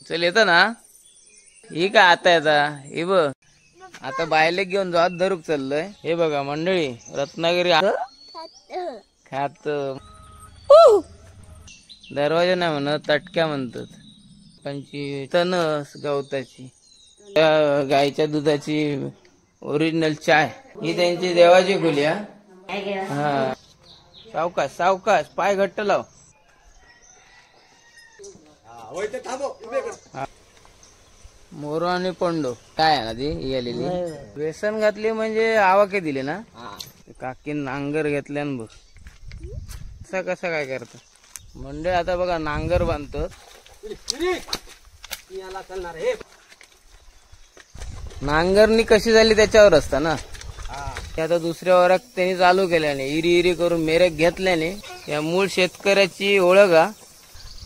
चल येतं ना ही काय आता येता हे बघ आता बायले घेऊन जात धरूक चाललोय. हे बघा मंडळी रत्नागिरी खात दरवाजा नाही म्हणत तटक्या म्हणतात. पंची तनस गवताची गाईच्या दुधाची ओरिजिनल चाय ही त्यांची देवाची खोली. हा सावकाश सावकाश पाय घट्ट लाव. मोरो आणि पंडो काय आहे ना ती गेलेली व्यसन घातली म्हणजे आवाके दिले ना. काकी नांगर घेतल्यान बघ कसा कसा काय करत म्हणजे आता बघा नांगर बांधतो. नांगरणी कशी झाली त्याच्यावर असता ना. आता दुसऱ्या वरात त्यांनी चालू केल्याने इरी इरी करून मेरेक घेतल्याने या मूळ शेतकऱ्याची ओळख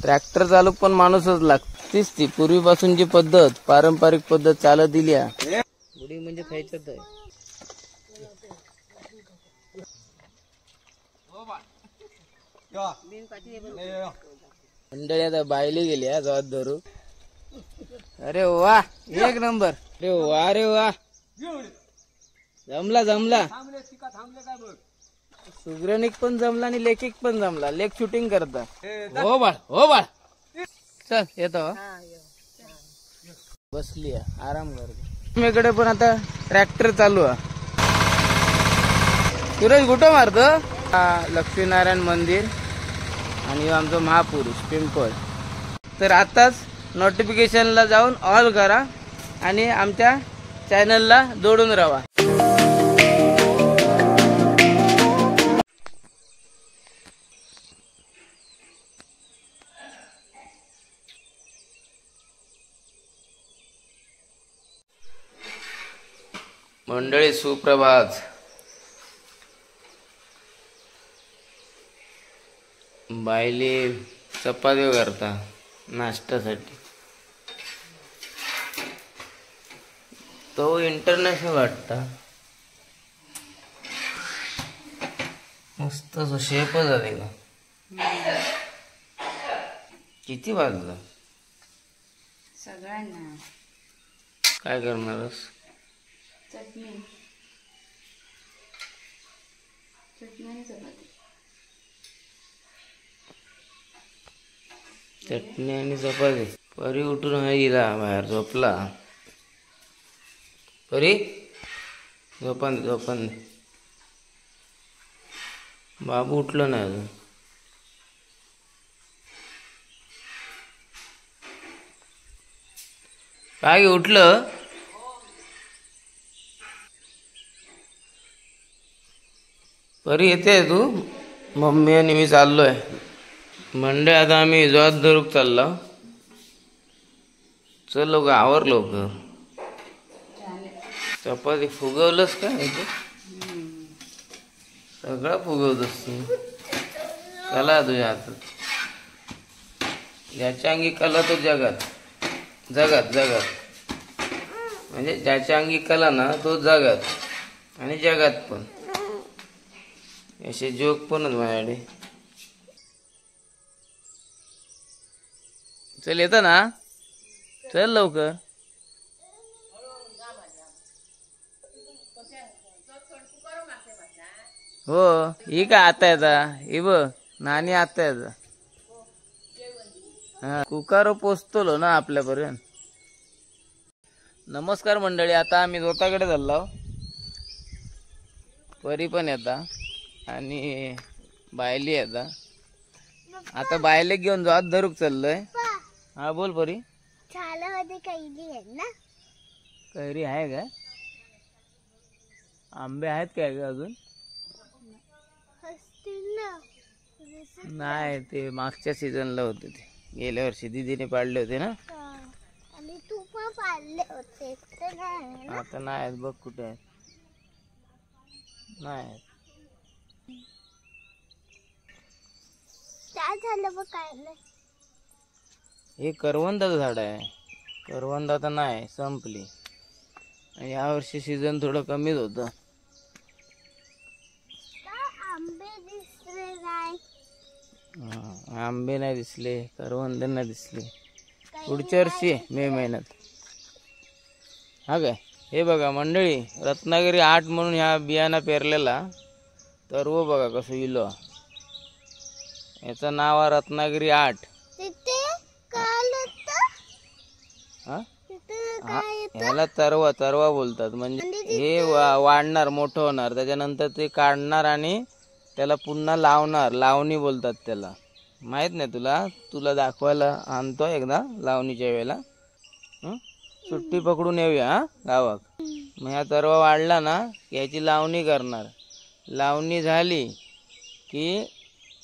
ट्रॅक्टर चालू पण माणूसच लागतीच. ती पूर्वीपासूनची पद्धत पारंपरिक पद्धत चालत दिली. उडी म्हणजे खायच्यात आहे. मंडळी आता बायली गेली जवात धरू. अरे वा एक नंबर. अरे वा रे वा जमला जमला. सुग्रणिक पण जमला आणि लेखिक पण जमला. लेख शूटिंग करता. हो बाळ हो बाळ चल येतो बसली आराम करतो. इकडे पण आता ट्रॅक्टर चालू आहे. सूरज कुठं मारतो. लक्ष्मीनारायण मंदिर आणि आमचं महापुरुष पिंपळ. तर आताच नोटिफिकेशनला जाऊन ऑल करा आणि आमच्या चॅनलला जोडून राहा. मंडळी सुप्रभात. बायले चपाती करता नाश्त्यासाठी. तो इंटरनॅशनल वाटता मस्त शेपच आहे का. किती वाजलं सगळ्यांना काय करणारस. चटणी चटणी चपाती. चटणी आणि चपाती. परी उठून गेला बाहेर झोपला. परी झोपन झोपन. बाबू उठलो नाही अजून. काय उठलं. परी येते तू. मम्मी आणि मी चाललोय. मंडे आता आम्ही जोत धरूक चाललो. चल लोक आवर लवकर. चपाती फुगवलंस काय सगळं फुगवतस तू. कला तुझ्या हातात. ज्याच्या अंगी कला तो जगात जगात जगात म्हणजे ज्याच्या अंगी कला ना तो जगात आणि जगात पण. असे जोक पण माझ्याकडे. चल येतं ना चल लवकर. हो ही काय आता येता ही बघ नानी आता येता. हा कुकार पोचतलो ना आपल्यापर्यंत. नमस्कार मंडळी. आता आम्ही जोताकडे चाललो. परी पण येता आणि बायली येता. आता बायले घेऊन जात धरूक चाललोय. हा बोल परी. मध्ये कैरी आहे ना. कैरी आहे का. आंबे आहेत काय का अजून. नाही ते मागच्या सीझनला होते. ते गेल्या वर्षी दीदीने पाडले होते ना. आणि तू पण पाडले होते. आता नाही बघ कुठे आहेत. नाही काय झालं बघ काय नाही. हे करवंदाचं झाड आहे. करवंद आता नाही संपली. आणि यावर्षी सीझन थोडं कमीच होतं. आंबे दिसले नाही. आंबे नाही दिसले, करवंद नाही दिसले. पुढच्या वर्षी मे महिन्यात. हा काय हे बघा मंडळी, रत्नागिरी 8 म्हणून ह्या बियाणा पेरलेला तरव बघा कसं इलो. याचं नाव आहे रत्नागिरी 8. हा ह्याला तरवा बोलतात. म्हणजे हे वाढणार, मोठं होणार, त्याच्यानंतर ते काढणार आणि त्याला पुन्हा लावणार. लावणी बोलतात त्याला. माहित नाही तुला? तुला दाखवायला आणतो एकदा लावणीच्या वेळेला. सुट्टी पकडून येऊया हा गावात. मग ह्या तरवा वाढला ना याची लावणी करणार. लावणी झाली की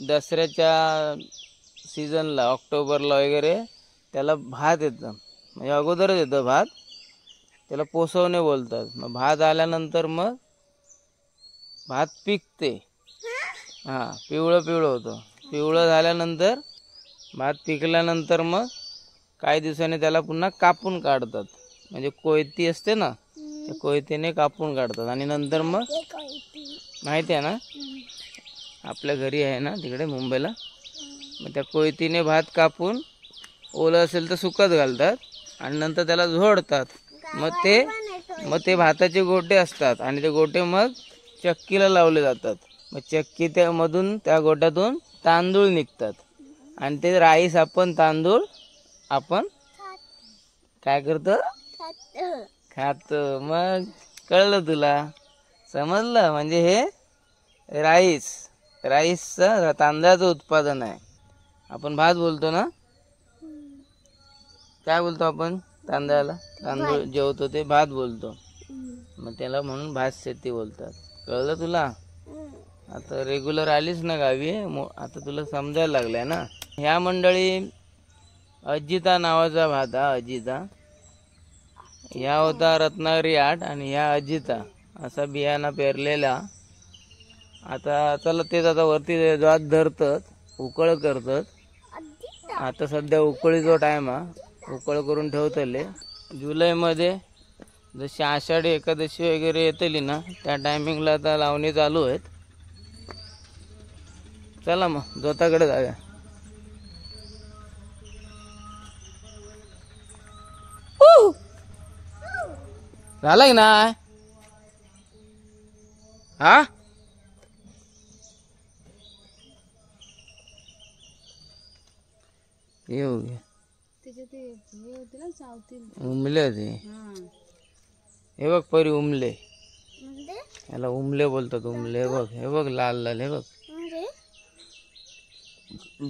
दसऱ्याच्या सीझनला ऑक्टोबरला वगैरे त्याला भात येतं. म्हणजे अगोदरच येतं भात. त्याला पोसवणे बोलतात. मग भात आल्यानंतर मग भात पिकते. हां पिवळं पिवळं होतं. पिवळं झाल्यानंतर भात पिकल्यानंतर मग काही दिवसांनी त्याला पुन्हा कापून काढतात. म्हणजे कोयती असते ना, त्या कोयतीने कापून काढतात. आणि नंतर मग माहिती आहे ना, आपल्या घरी आहे ना तिकडे मुंबईला, मग त्या कोयतीने भात कापून ओलं असेल तर सुकत घालतात आणि नंतर त्याला झोडतात. मग ते भाताचे गोटे असतात आणि ते गोटे मग चक्कीला लावले जातात. मग चक्की त्यामधून त्या गोट्यातून तांदूळ निघतात आणि ते राईस तांदूळ आपण काय करतो, खातो. मग कळलं तुला? समजलं? म्हणजे हे राईसचं तांदळाचं उत्पादन आहे. आपण भात बोलतो ना, काय बोलतो आपण तांदळाला? तांदूळ जेवतो ते भात बोलतो. मग त्याला म्हणून भात शेती बोलतात. कळलं तुला? आता रेग्युलर आलीस ना गावी, आता तुला समजायला लागलंय ना. ह्या मंडळी अजिता नावाचा भात हा अजिता. ह्या होता रत्नागिरी 8 आणि ह्या अजिता असा बियाणा पेरलेला. आता चला तेच आता वरती जात धरतात, उकळ करतात. आता सध्या उकळीचा टाइम हा, उकळ करून ठेवतले. जुलैमध्ये जशी आषाढी एकादशी वगैरे येतली ना त्या टायमिंगला आता लावणी चालू आहेत. चला मग जोताकडे जाऊया. झालं ना हा? येऊ घे. उमले होते हे बघ, परी उमले. याला उमले बोलतात. उमले हे बघ, हे बघ लाल लाल, हे बघ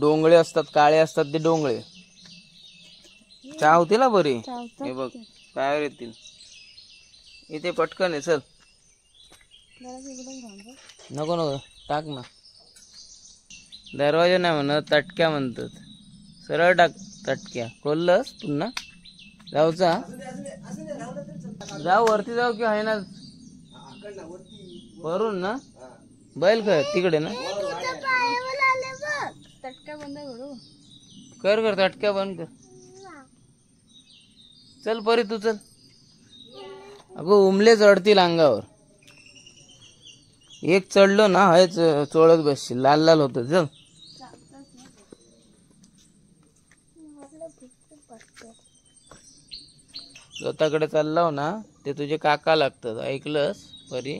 डोंगळे असतात, काळे असतात ते डोंगळे. चावतील ना बरी. हे बघ पायावर येतील. इथे पटकन आहे. चल नको नको टाक ना. दरवाजा नाही म्हणत, तटक्या म्हणतात. सरळ टाक तटक्या. खोललंस पुन्हा जाऊचा. जाऊ वरती जाऊ की आहे ना वरून ना. बैल कर तिकडे ना. तटका बंद करू. कर तटक्या बंद कर. चल परी तू चल. अगो उमले चढतील अंगावर. एक चढलो ना हेच चोळत बसशील. लाल लाल होत. चल स्वतःकडे चाललाव ना ते तुझे काका लागतात. ऐकलंस परी?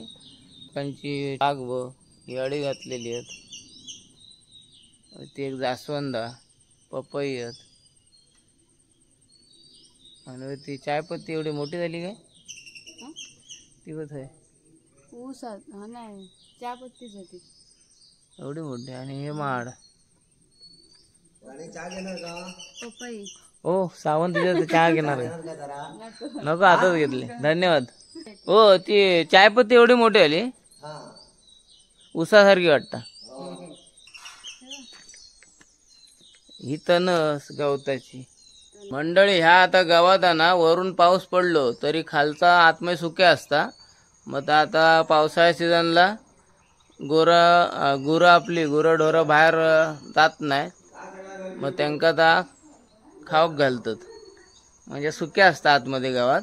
त्यांची बाग व याडी घातलेली आहेत. ती एक जास्वंदा, पपई आहेत. आणि ती चायपत्ती एवढी मोठी झाली काय? ती बघ आहे ऊस नाही चहापत्तीच होती एवढी मोठी. आणि हे माड पपई. हो सावंत तुझ्या चहा घेणार नको, आताच घेतले. धन्यवाद. हो ती चायपत्ती एवढी मोठी आली, उसासारखी वाटतं. ही तणस गवताची. मंडळी ह्या आता गवत ना वरून पाऊस पडलो तरी खालचा आतमध्ये सुके असता. मग आता पावसाळ्या सीझनला गुरं आपली गुरंढोरं बाहेर जात नाही. मग त्यांका आता खाऊक घालतात. म्हणजे सुके असतात आतमध्ये गावात.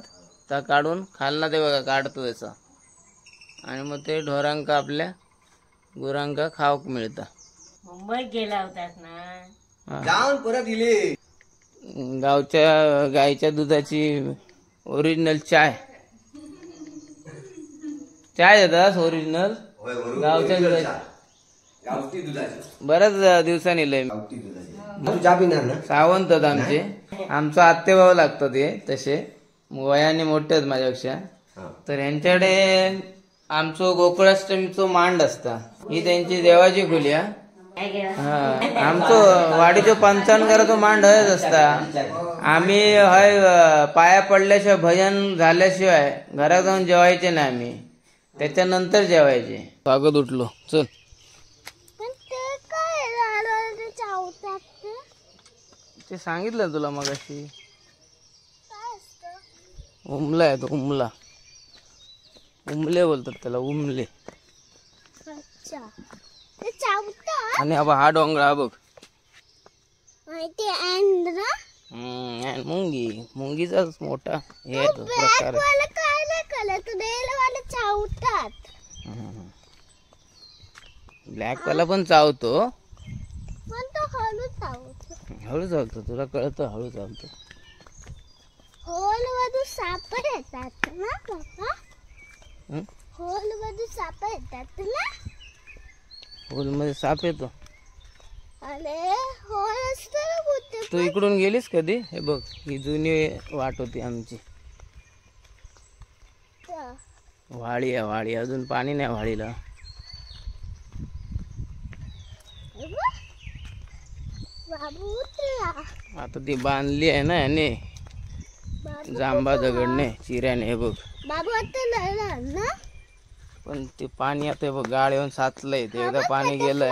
त्या काढून खालना ते बघा काढतो त्याचा. आणि मग ते ढोरांका आपल्या गुरांका खाऊक मिळतं. मुंबईत गेला होतास ना? हा. जाऊन परत इले गावच्या गाईच्या दुधाची ओरिजिनल चाय देतात ओरिजिनल होय, बरोबर. गावच्या ओरिजिनल दुधाची. चहा. गावठी दुधाची बऱ्याच दिवसांनी लय गावठी दुधाची तू चहा पिणार ना? सावंत आहेत आमचे. आमचं आत्तेभाव लागतात हे तसे वयाने मोठे आहेत माझ्यापेक्षा. हा. तर यांच्याकडे आमचं गोकुळाष्टमीचं मांड असता. ही त्यांची देवाची खोली हा. काय घ्या? हा. आमचं वाडीचं पंचांगराचं मांड हयच असता. आम्ही पाया पडल्याशिवाय भजन झाल्याशिवाय घरात जाऊन जेवायचे नाही आम्ही. त्याच्यानंतर जेवायचे. स्वागत उठलो चल. ते सांगितलं तुला मगाशी. उमला आहे तो उमला. उमले बोलतात त्याला उमले. आणि हा डोंगर हा बघ. आणि मुंगीचाच मोठा हे आहे तो प्रकार. ब्लॅक वाला पण चावतो. हळू चालतो तुला कळतं हळू चालतो. साप येतात ना बाबा. हं? होलमध्ये साप येतात ना. होलमध्ये साप येतो. अरे होल असतं ना कुठे. तू इकडून गेलीस कधी? हे बघ ही जुनी वाट होती आमची. वाडी आहे वाडी. अजून पाणी नाही वाडीला. बाबू उतरा. आता ती बांधली आहे ना याने जांबा दगडने चिऱ्याने. हे बघ बाबू आता लढला ना. पण ते पाणी आता हे बघ गाळ येऊन साचलंय. ते एकदा पाणी गेलंय.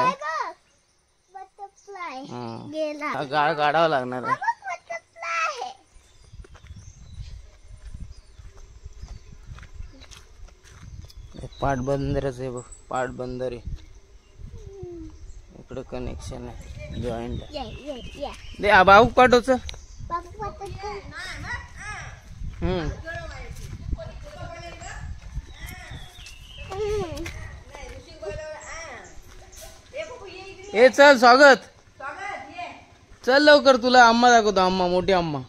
बटरफ्लाय हा. गेला. हा गाळ काढावा लागणार आहे. बटरफ्लाय. पाटबंदरच आहे बघ. पाटबंदर आहे. इकडं कनेक्शन आहे जॉईंट. ये ये ये. दे भाऊ पाठवच. बाबू बटरफ्लाय. ए चल स्वागत. चल लवकर तुला अम्मा दाखवतो. अम्मा मोठी अम्मा.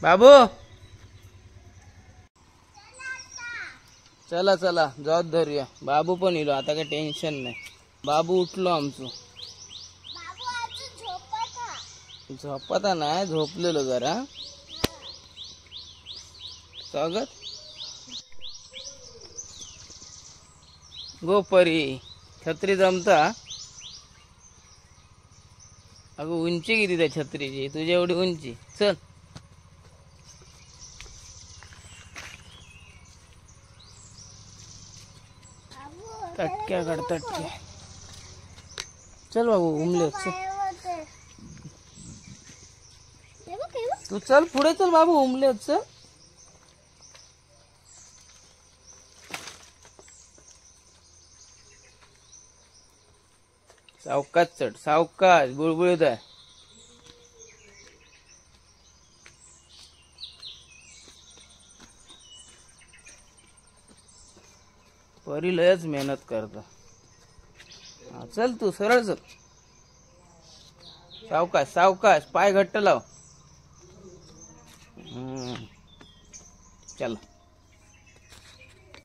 बाबू चला चला जाऊ धरूया. बाबू पण येलो आता काही टेन्शन नाही. बाबू उठलो आमचं. बाबू आज झोपता. झोपता नाही झोपलेलो जरा. स्वागत. गोपरी छत्री जमता. अगं उंची किती त्या छत्रीची? तुझ्या एवढी उंची. चल तटक्या काढ तटक्या. चल बाबू उमले चल. तू चल पुढे चल बाबू उमले चल. सावकाश चढ सावकाश. बुळबुळीत आहे. परी लयच मेहनत करता. हा, चल तू सरळ चल. सावकाश सावकाश. पाय घट्ट लाव. चल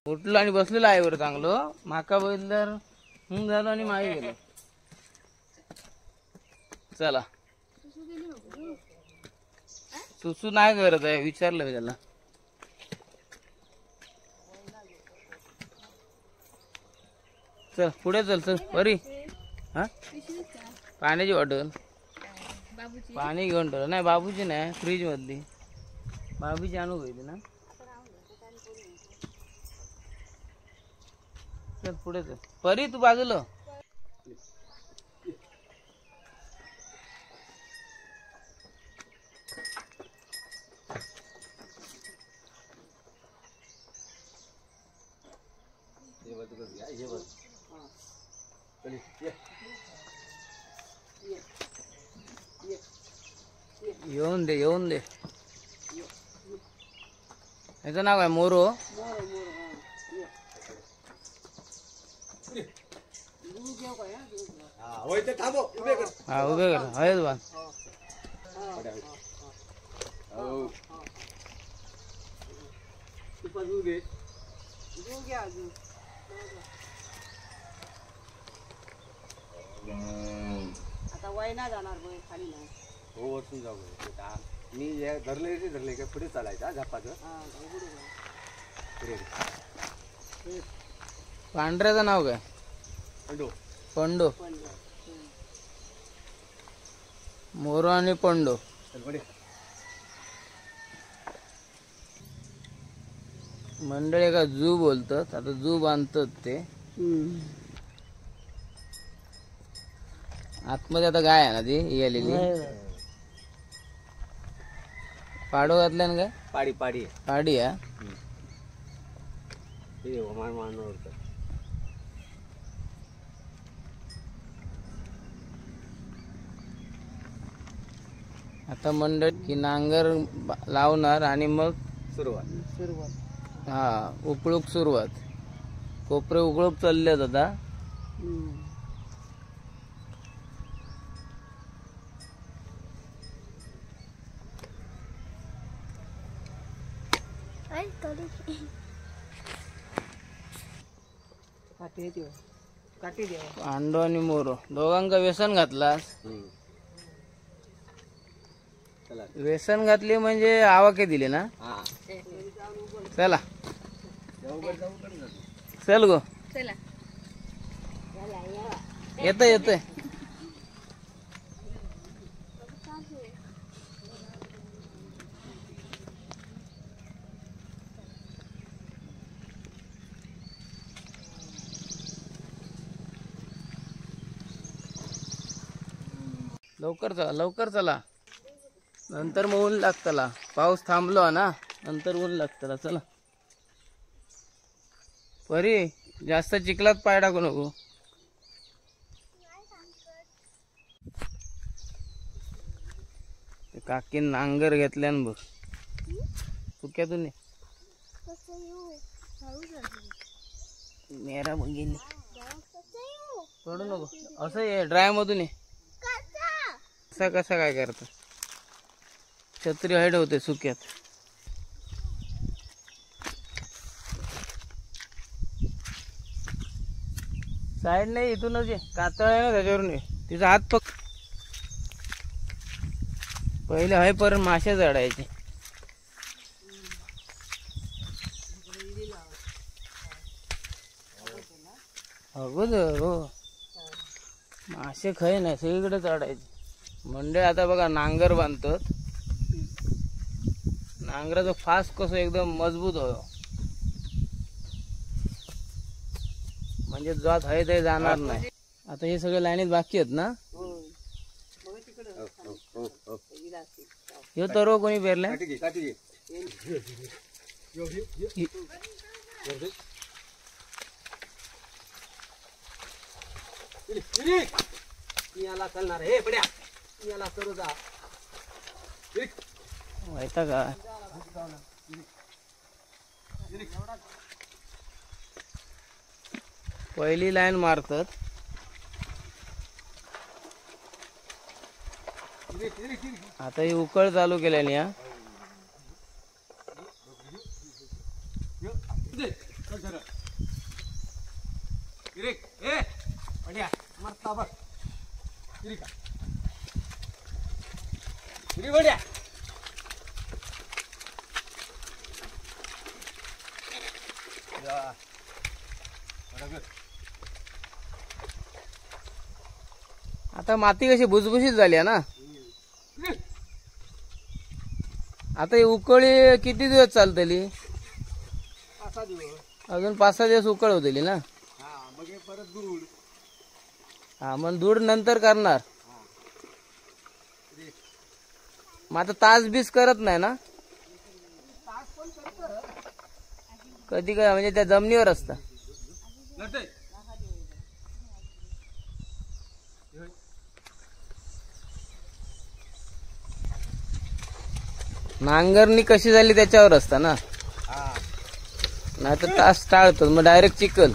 उठलो आणि बसलेलो आहे वर चांगलं. माका बघितल्यावर झालं आणि मागे गेलो. चला सुसू नाही करत आहे. विचारलं मी त्याला. चल पुढे चल चल परी. हा पाण्याची बॉटल. पाणी घेऊन ठेवलं नाही. बाबूची नाही फ्रीज मधली. बाबूची आणू घ्यायची ना. चल पुढे चल परी. तू बाजूला. येऊन दे येऊन दे. याचं नाव आहे मोरो. हा उभे कर हळद बा. आता वयना जाणार बघ खाली नाही. हो वरतून जाऊ मी धरले का पुढे चालायचा झापाचं. पांढऱ्याचं नाव काय? पंडो. मोरो आणि पंडो. मंडळी का जू बोलतात. आता जू बांधतात ते आतमध्ये. आता गाय आहे ना ती गेलेली. पाडो घातल्यान काय? पाडी पाडी पाडी आहे. आता मंडळ की नांगर लावणार आणि मग सुरुवात. हा उकळूक सुरुवात. कोपरे उकळूक चाललेत आता. पांडो आणि मोरो दोघांका व्यसन घातलास. व्यसन घातली म्हणजे आवाके दिले ना. चला चल गो. चला येतोय येतोय. लवकर चला लवकर चला. नंतर मग ऊन लागतला. पाऊस थांबलो ना नंतर ऊन लागतला. चला परी जास्त चिखलात पाय टाकू नको. काकी नांगर घेतल्यान बघ. चुक्यातून मेरा बघितली पडू नको. असं ये ड्राय मधून ये. कसा कसा काय करत. छत्री हाईट होते सुक्यात. साईड नाही इथूनच ये. कातळ आहे ना त्याच्यावरून ये. तिचा हात पक. पहिले आहे पर्यंत मासे चढायचे. अगोदर हो मासे खाय नाही सगळीकडे चढायचे. मंडळ आता बघा नांगर बांधतात. नांगराचं फास कसं एकदम मजबूत हो. म्हणजे जात आहे ते जाणार नाही. आता हे सगळे लाईनीत बाकी आहेत ना. हे तर कोणी पेरलाय. याला चालणार हे पड्या. याला करू जा माहिता का. पहिली लाईन मारतात. आता ही उकळ चालू केल्याने या. आता माती कशी भुसभुशीत झाली आहे ना. आता ही उकळी किती दिवस चालतली. अजून 5-6 दिवस उकळ होतली ना. हा मग दूध नंतर करणार. मग आता तास बीस करत नाही ना. कधी काय म्हणजे त्या जमिनीवर असता. नांगरणी कशी झाली त्याच्यावर असता ना. नाही तर तास टाळतो मग डायरेक्ट चिखल.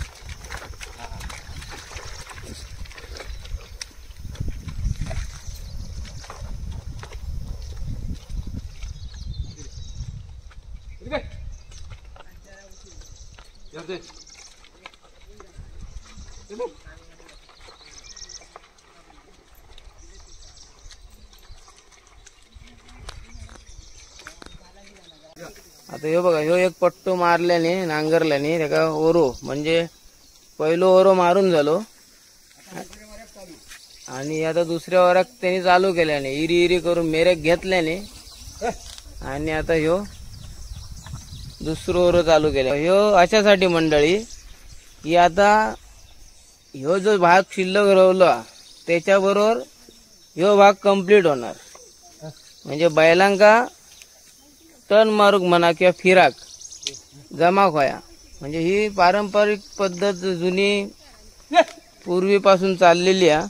आता ह्यो बघा, ह्यो एक पट्टो मारल्याने नांगरल्याने त्याका ओरो म्हणजे पहिलो ओरो मारून झालो आणि आता दुसऱ्या वराक त्यांनी चालू केल्याने इरी इरी करून मेरेक घेतल्याने आणि आता ह्यो दुसरो ओरो चालू केला. ह्यो अशासाठी मंडळी की आता ह्यो जो भाग शिल्लक राहिला त्याच्याबरोबर ह्यो भाग कंप्लीट होणार. म्हणजे बैलांका टन मारूक म्हणा किंवा फिराक जमा खोया. म्हणजे ही पारंपरिक पद्धत जुनी पूर्वीपासून चाललेली आहे.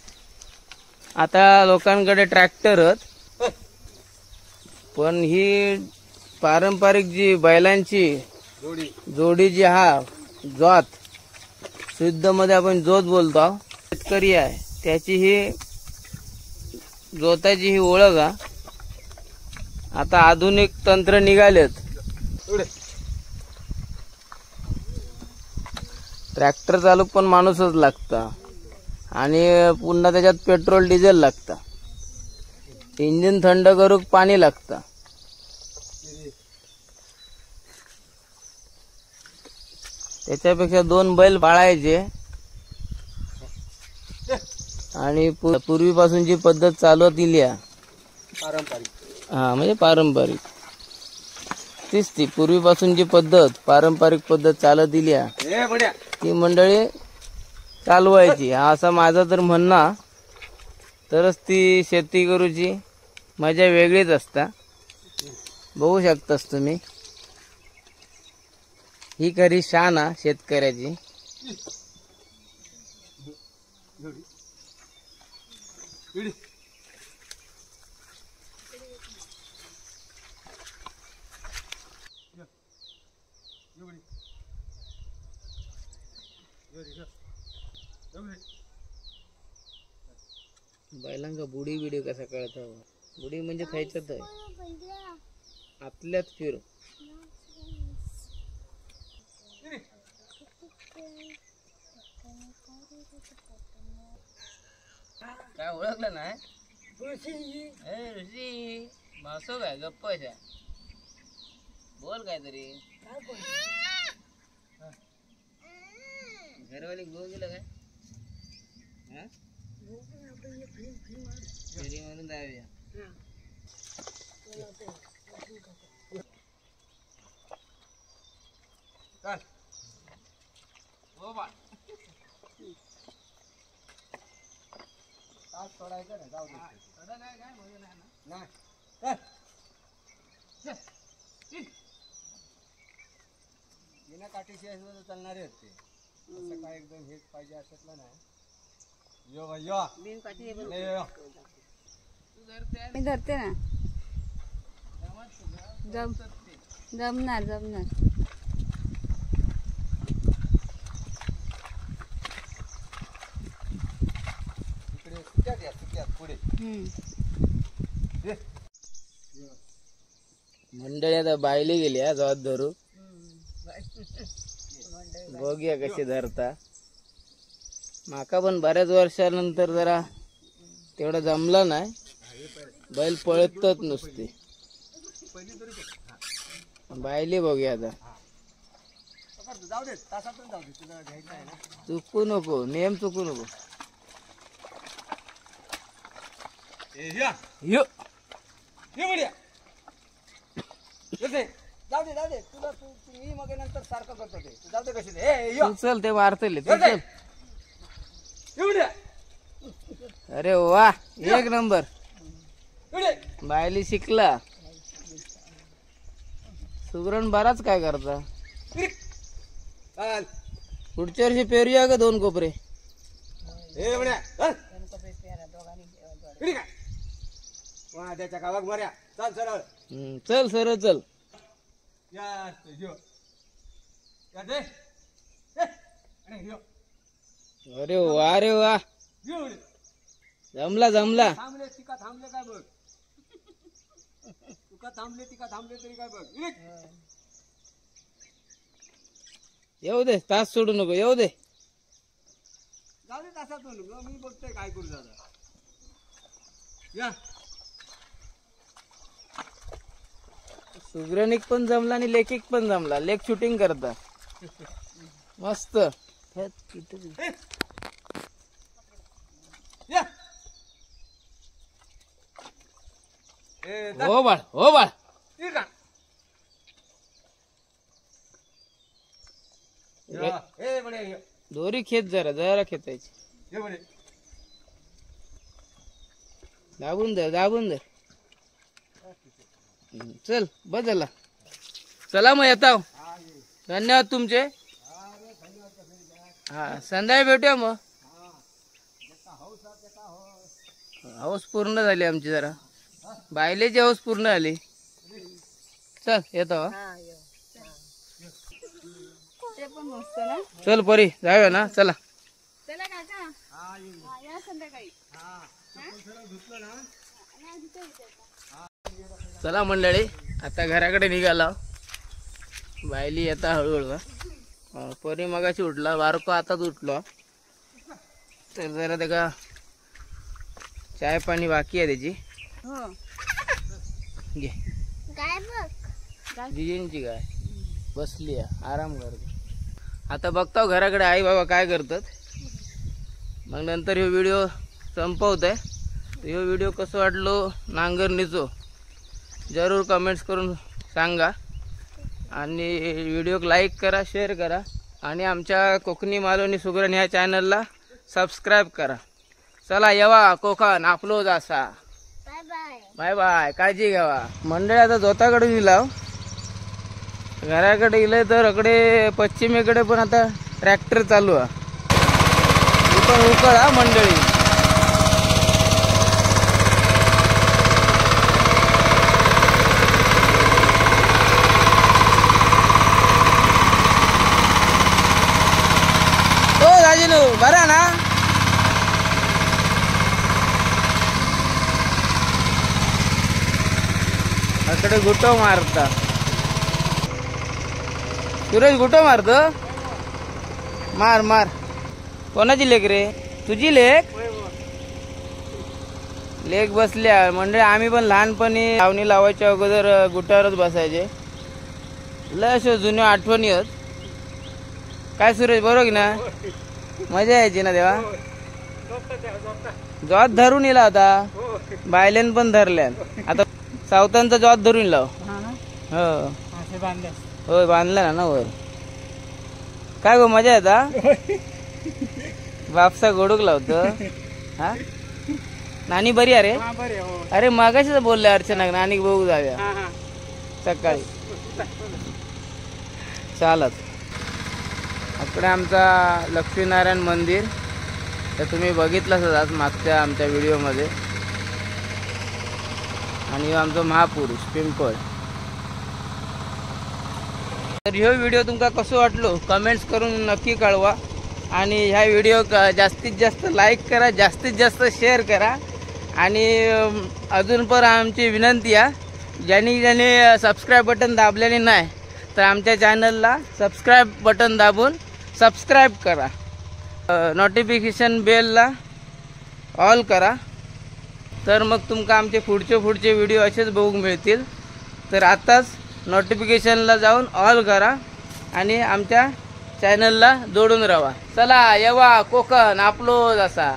आता लोकांकडे ट्रॅक्टरच, पण ही पारंपरिक जी बैलांची जोडी जी हा जोत, शुद्ध मध्ये आपण जोत बोलतो, शेतकरी आहे त्याची ही जोताची ही ओळख आहे. आता आधुनिक तंत्र निघालेत. ट्रॅक्टर चालू पण माणूसच लागता आणि पुन्हा त्याच्यात पेट्रोल डिझेल लागता. इंजिन थंड करूक पाणी लागता. त्याच्यापेक्षा 2 बैल पाळायचे आणि पूर्वीपासून जी पद्धत चालवत इली पारंपरिक. हा म्हणजे पारंपरिक तीच ती पूर्वीपासून जी पद्धत पारंपरिक पद्धत चालत दिली ती मंडळी चालवायची. हा असा माझा तर म्हणणं. तरच ती शेती करूची मजा वेगळीच असता. बघू शकतास तुम्ही, ही खरी शान आहे शेतकऱ्याची. बैलांका बुडी बिडी कसा कळत. बुडी म्हणजे खायच्यात आतल्यात फिर. काय ओळखलं नाही? ऋषी मासो काय गप्प अशा बोल काहीतरी. घरवाली गो गेलं काय? फेरी मारून जाऊया. सोडायचं ना, जाऊ दे. बिना काठीशी चालणारे आहेत ते. असं काय एकदम हेच पाहिजे अशातलं नाही. यो भाई यो. मी धरते ना. जमणार जमणार. इकडे सुट्यात पुढे. मंडळी आता बायली गेली हा जवात धरू. बघूया कशी धरता. माका पण बऱ्याच वर्षानंतर जरा तेवढं जमलं नाही. बैल पळतच नुसते. बायली बघूया आता. जाऊ दे, तासातून जाऊ दे. तुला घ्यायचं आहे ना. चुकू नको, नेम चुकू नको. यो जाऊ दे तुला. मी मग नंतर सारखं करतो ते. जाऊ दे कशी दे. तू चल ते वारतले तू चल. अरे वा, एक नंबर. बायली शिकला. सुगरण बराच काय करता. पुढच्या वर्षी पेरूया का 2 कोपरे. त्याच्या गावात मर्या. चल सरळ. चल सरळ चल. या दे ए, अरे ह्यो, अरे वा रे वा, ह्यो. जमला जमला. थांबले तिका थांबले काय बघ. तुका थांबले तिका थांबले तरी काय बघ. इक. येऊ दे, तास सोडू नको, येऊ दे. जाऊ दे तासातून मी बघतोय काय करू दादा. या सुग्रणिक पण जमला आणि लेखिक पण जमला. लेख शूटिंग करता मस्त. या ए जा. हो बाळ, हो बाळ. इक आ. या. ए बडे ये. दोरी खेच, जरा जरा खेचायची. ये बडे. दाबून धर, दाबून धर. चल बस झाला. चला मग येता. धन्यवाद तुमचे. हा संध्याकाळी भेटूया मग. हौस पूर्ण झाली आमची. जरा बायलेची हौस पूर्ण झाली. चल येतो. हा ये. ते पण मस्त ना. चल परी जाऊया ना. चला चला काका. हा, या संध्याकाळी. चला मंडळी, आता घराकडे निघाला. बायली येता हळूहळू. परी मगाशी उठला, बारको आताच उठलो. तर जरा त्याला चाय पाणी बाकी आहे त्याची. हो. घे. काय बघ. जिजींची गाय बसली आहे, आराम करते. आता बघताव घराकडे आई बाबा काय करतात. मग नंतर हे व्हिडिओ संपवत आहे. हे व्हिडिओ कसं वाटलो नांगरणीचो जरूर कमेंट्स करून सांगा. आणि व्हिडिओ लाईक करा, शेअर करा. आणि आमच्या कोकणी मालवणी सुगरण ह्या चॅनलला सबस्क्राईब करा. चला येवा कोकण आपलो जासा. Bye bye. बाय बाय, काळजी घ्यावा. मंडळी आता जोताकडे गेला. घराकडे गेले तर अकडे पश्चिमेकडे पण आता ट्रॅक्टर चालू आहे. पण उकळ हा मंडळी. हो राजीनू बरा ना. अकडे गुटो मारता. सुरेश गुटो मारतो. मार मार. कोणाची लेक रे? तुझी लेक. लेक बसल्या. म्हणजे आम्ही पण लहानपणी लावणी लावायच्या अगोदर गुटावरच बसायचे. लय अशा जुन्या आठवणी आहेत. काय सुरेश बरोबर की ना. मजा यायची ना तेव्हा. जॉत धरून येला होता. बायलेन पण धरल्यान. आता सावतांचा जॉत धरून लाव. हो होय बांधला ना वर. काय गो मजा येता. बापसा गोडूक लावतो. हा नानी बरी अरे. अरे मागाशीच बोलले अर्चना नानी बघू जाऊया सकाळी. चालत आपल्या आमचा लक्ष्मीनारायण मंदिर तर तुम्ही बघितलंच आज मागच्या आमच्या व्हिडिओमध्ये. आणि आमचा महापुरुष पिंपळ. तर ह्यो व्हिडिओ तुमका कसो वाटलो कमेंट्स करून नक्की कळवा. आणि ह्या व्हिडिओ जास्तीत जास्त लाईक करा, जास्तीत जास्त शेअर करा. आणि अजून पण आमची विनंती आहे, ज्यांनी सबस्क्राईब बटन दाबलेले नाही तर आमच्या चॅनलला सबस्क्राईब बटन दाबून सबस्क्राईब करा. नोटिफिकेशन बेलला ऑल करा. तर मग तुमका आमचे पुढचे व्हिडिओ असेच बघूक मिळतील. तर आताच नोटिफिकेशनला जाऊन ऑल करा आणि आमच्या चॅनलला जोडून राहा. चला येवा कोकण आपलो जसा.